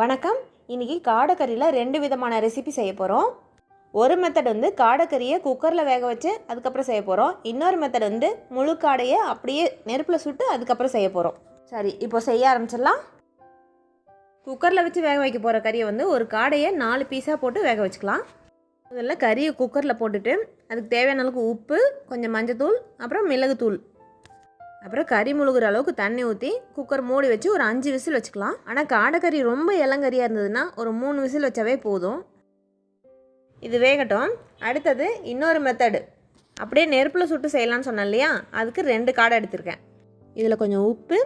வணக்கம். இன்றைக்கி காடைக்கறியில் 2 விதமான ரெசிபி செய்ய போகிறோம். ஒரு மெத்தட் வந்து காடைக்கறியை குக்கரில் வேக வச்சு அதுக்கப்புறம் செய்ய போகிறோம். இன்னொரு மெத்தட் வந்து முழு காடையை அப்படியே நெருப்பில் சுட்டு அதுக்கப்புறம் செய்ய போகிறோம். சரி, இப்போ செய்ய ஆரம்பிச்சிடலாம். குக்கரில் வச்சு வேக வைக்க போகிற கறியை வந்து ஒரு காடையை 4 பீஸாக போட்டு வேக வச்சுக்கலாம். முதல்ல கறியை குக்கரில் போட்டுட்டு அதுக்கு தேவையான அளவுக்கு உப்பு, கொஞ்சம் மஞ்சத்தூள், அப்புறம் மிளகுத்தூள், அப்புறம் கறி முழுகிற அளவுக்கு தண்ணி ஊற்றி குக்கர் மூடி வச்சு ஒரு 5 விசில் வச்சுக்கலாம். ஆனால் காடைக்கறி ரொம்ப இளங்கறியாக இருந்ததுன்னா ஒரு 3 விசில் வச்சாவே போதும். இது வேகட்டும். அடுத்தது இன்னொரு மெத்தடு, அப்படியே நெருப்பில் சுட்டு செய்யலான்னு சொன்னேன் இல்லையா, அதுக்கு 2 காடை எடுத்திருக்கேன். இதில் கொஞ்சம் உப்பு,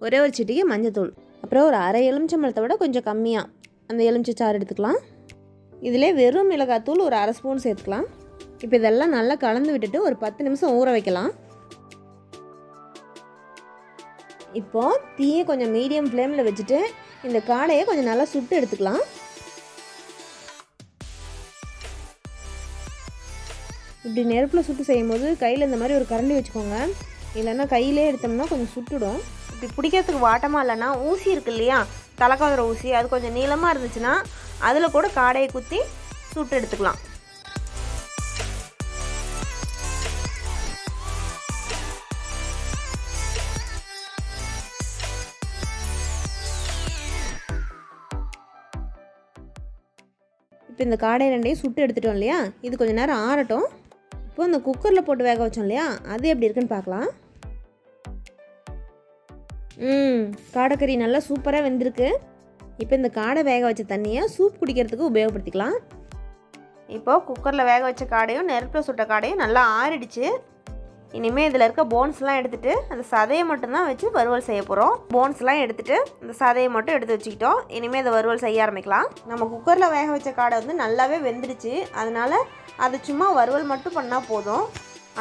ஒரே ஒரு சிட்டிகை மஞ்சத்தூள், அப்புறம் ஒரு அரை எலுமிச்சம்பழத்தை விட கொஞ்சம் கம்மியாக அந்த எலுமிச்சை சாறு எடுத்துக்கலாம். இதிலே வெறும் மிளகாத்தூள் ஒரு அரை ஸ்பூன் சேர்த்துக்கலாம். இப்போ இதெல்லாம் நல்லா கலந்து விட்டுட்டு ஒரு 10 நிமிஷம் ஊற வைக்கலாம். இப்போது தீயை கொஞ்சம் மீடியம் ஃப்ளேமில் வச்சுட்டு இந்த காடையை கொஞ்சம் நல்லா சுட்டு எடுத்துக்கலாம். இப்படி நெருப்பில் சுட்டு செய்யும்போது கையில் இந்த மாதிரி ஒரு கரண்டி வச்சுக்கோங்க, இல்லைன்னா கையிலே எடுத்தோம்னா கொஞ்சம் சுட்டுடும். இப்படி பிடிக்கிறதுக்கு வாட்டமாக இல்லைன்னா ஊசி இருக்கு இல்லையா, தலைக்காதுற ஊசி, அது கொஞ்சம் நீளமாக இருந்துச்சுன்னா அதில் கூட காடையை குத்தி சுட்டு எடுத்துக்கலாம். இப்போ இந்த காடை 2ஐயும் சுட்டு எடுத்துட்டோம் இல்லையா, இது கொஞ்சம் நேரம் ஆறட்டும். இப்போ இந்த குக்கரில் போட்டு வேக வச்சோம் இல்லையா, அது எப்படி இருக்குன்னு பார்க்கலாம். காடைக்கறி நல்லா சூப்பராக வெந்திருக்கு. இப்போ இந்த காடை வேக வச்ச தண்ணியை சூப் குடிக்கிறதுக்கு உபயோகப்படுத்திக்கலாம். இப்போது குக்கரில் வேக வச்ச காடையும் நெருப்பில் சுட்ட காடையும் நல்லா ஆறிடுச்சு. இனிமேல் இதில் இருக்க போன்ஸ்லாம் எடுத்துகிட்டு அந்த சதையை மட்டும்தான் வச்சு வறுவல் செய்ய போகிறோம். போன்ஸ்லாம் எடுத்துகிட்டு இந்த சதையை மட்டும் எடுத்து வச்சுக்கிட்டோம். இனிமேல் இதை வறுவல் செய்ய ஆரம்பிக்கலாம். நம்ம குக்கரில் வேக வச்ச காடை வந்து நல்லாவே வெந்துடுச்சு, அதனால் அது சும்மா வறுவல் மட்டும் பண்ணால் போதும்.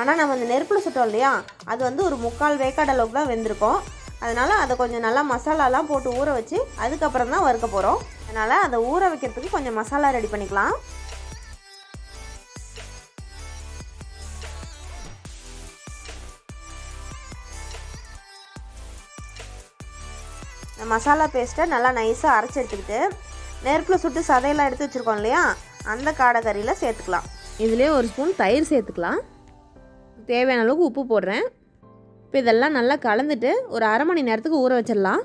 ஆனால் நம்ம இந்த நெருப்பில் சுட்டோம் இல்லையா, அது வந்து ஒரு 3/4 வேக்காடு அளவுக்கு தான் வெந்திருக்கும். அதனால் அதை கொஞ்சம் நல்லா மசாலாலாம் போட்டு ஊற வச்சு அதுக்கப்புறம் தான் வறுக்க போகிறோம். அதனால் அதை ஊற வைக்கிறதுக்கு கொஞ்சம் மசாலா ரெடி பண்ணிக்கலாம். மசாலா பேஸ்ட்டை நல்லா நைஸாக அரைச்சி எடுத்துக்கிட்டு நெருப்பில் சுட்டு சதையெல்லாம் எடுத்து வச்சுருக்கோம் இல்லையா, அந்த காடைக்கறியில் சேர்த்துக்கலாம். இதுலேயே ஒரு ஸ்பூன் தயிர் சேர்த்துக்கலாம். தேவையான அளவுக்கு உப்பு போடுறேன். இப்போ இதெல்லாம் நல்லா கலந்துட்டு ஒரு அரை மணி நேரத்துக்கு ஊற வச்சிடலாம்.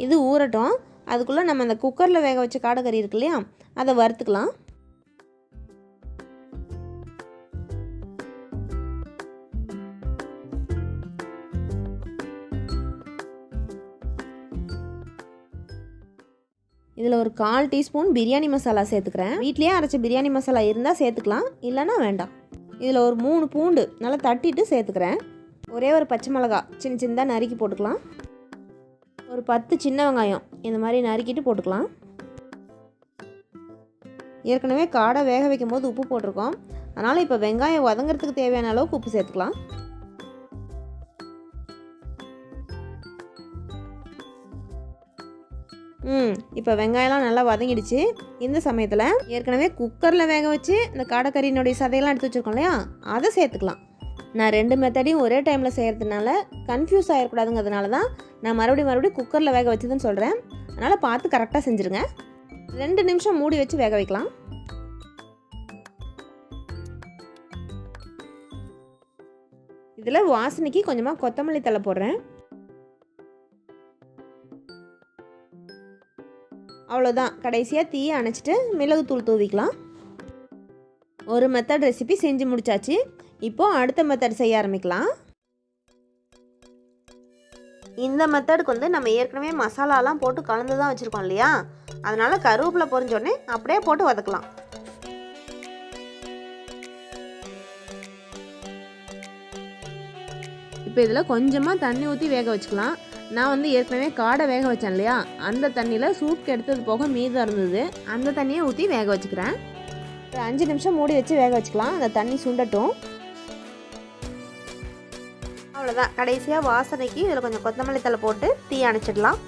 இது ஊறட்டும். அதுக்குள்ளே நம்ம அந்த குக்கரில் வேக வச்ச காடைக்கறி இருக்கு இல்லையா, அதை வறுத்துக்கலாம். இதில் ஒரு 1/4 டீஸ்பூன் பிரியாணி மசாலா சேர்த்துக்கிறேன். வீட்லேயே அரைச்ச பிரியாணி மசாலா இருந்தால் சேர்த்துக்கலாம், இல்லைன்னா வேண்டாம். இதில் ஒரு 3 பூண்டு நல்லா தட்டிட்டு சேர்த்துக்கிறேன். ஒரே ஒரு பச்சை மிளகா சின்ன சின்னதாக நறுக்கி போட்டுக்கலாம். ஒரு 10 சின்ன வெங்காயம் இந்த மாதிரி நறுக்கிட்டு போட்டுக்கலாம். ஏற்கனவே காடை வேக வைக்கும் போது உப்பு போட்டிருக்கோம், அதனால் இப்போ வெங்காயம் வதங்கிறதுக்கு தேவையான அளவுக்கு உப்பு சேர்த்துக்கலாம். இப்போ வெங்காயம்லாம் நல்லா வதங்கிடுச்சு. இந்த சமயத்தில் ஏற்கனவே குக்கரில் வேக வச்சு இந்த காடைக்கறியினுடைய சதையெல்லாம் எடுத்து வச்சுருக்கோம் இல்லையா, அதை சேர்த்துக்கலாம். நான் 2 மெத்தடையும் ஒரே டைமில் செய்கிறதுனால கன்ஃபியூஸ் ஆகிடக்கூடாதுங்கிறதுனால தான் நான் மறுபடியும் குக்கரில் வேக வச்சுதுன்னு சொல்கிறேன். அதனால் பார்த்து கரெக்டாக செஞ்சுருங்க. 2 நிமிஷம் மூடி வச்சு வேக வைக்கலாம். இதில் வாசனைக்கு கொஞ்சமாக கொத்தமல்லி தழை போடுறேன். அவ்வளோதான். கடைசியாக தீயை அணைச்சிட்டு மிளகுத்தூள் தூவிக்கலாம். ஒரு மெத்தட் ரெசிபி செஞ்சு முடிச்சாச்சு. இப்போது அடுத்த மெத்தட் செய்ய ஆரம்பிக்கலாம். இந்த மெத்தடுக்கு வந்து நம்ம ஏற்கனவே மசாலாலாம் போட்டு கலந்து தான் வச்சுருக்கோம் இல்லையா, அதனால் கருவேப்பிலை பொரிஞ்சோடனே அப்படியே போட்டு வதக்கலாம். இப்போ இதில் கொஞ்சமாக தண்ணி ஊற்றி வேக வச்சுக்கலாம். நான் வந்து ஏற்கனவே காடை வேக வச்சேன் இல்லையா, அந்த தண்ணியில் சூப்புக்கு எடுத்தது போக மீதம் இருந்தது, அந்த தண்ணியை ஊற்றி வேக வச்சுக்கிறேன். ஒரு 5 நிமிஷம் மூடி வச்சு வேக வச்சுக்கலாம். அந்த தண்ணி சுண்டட்டும். அவ்வளோதான். கடைசியாக வாசனைக்கு இதில் கொஞ்சம் கொத்தமல்லி தழை போட்டு தீ அணைச்சிடலாம்.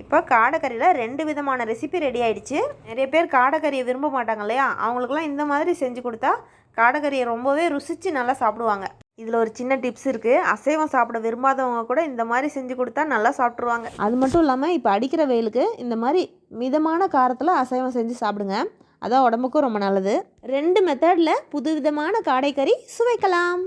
இப்போ காடைக்கறியில் 2 விதமான ரெசிபி ரெடி ஆகிடுச்சு. நிறைய பேர் காடைக்கறியை விரும்ப மாட்டாங்க இல்லையா, அவங்களுக்குலாம் இந்த மாதிரி செஞ்சு கொடுத்தா காடைக்கறியை ரொம்பவே ருசித்து நல்லா சாப்பிடுவாங்க. இதில் ஒரு சின்ன டிப்ஸ் இருக்குது. அசைவம் சாப்பிட விரும்பாதவங்க கூட இந்த மாதிரி செஞ்சு கொடுத்தா நல்லா சாப்பிட்ருவாங்க. அது மட்டும் இல்லாமல் இப்போ அடிக்கிற வெயிலுக்கு இந்த மாதிரி மிதமான காரத்தில் அசைவம் செஞ்சு சாப்பிடுங்க. அதான் உடம்புக்கும் ரொம்ப நல்லது. 2 மெத்தடில் புதுவிதமான காடைக்கறி சுவைக்கலாம்.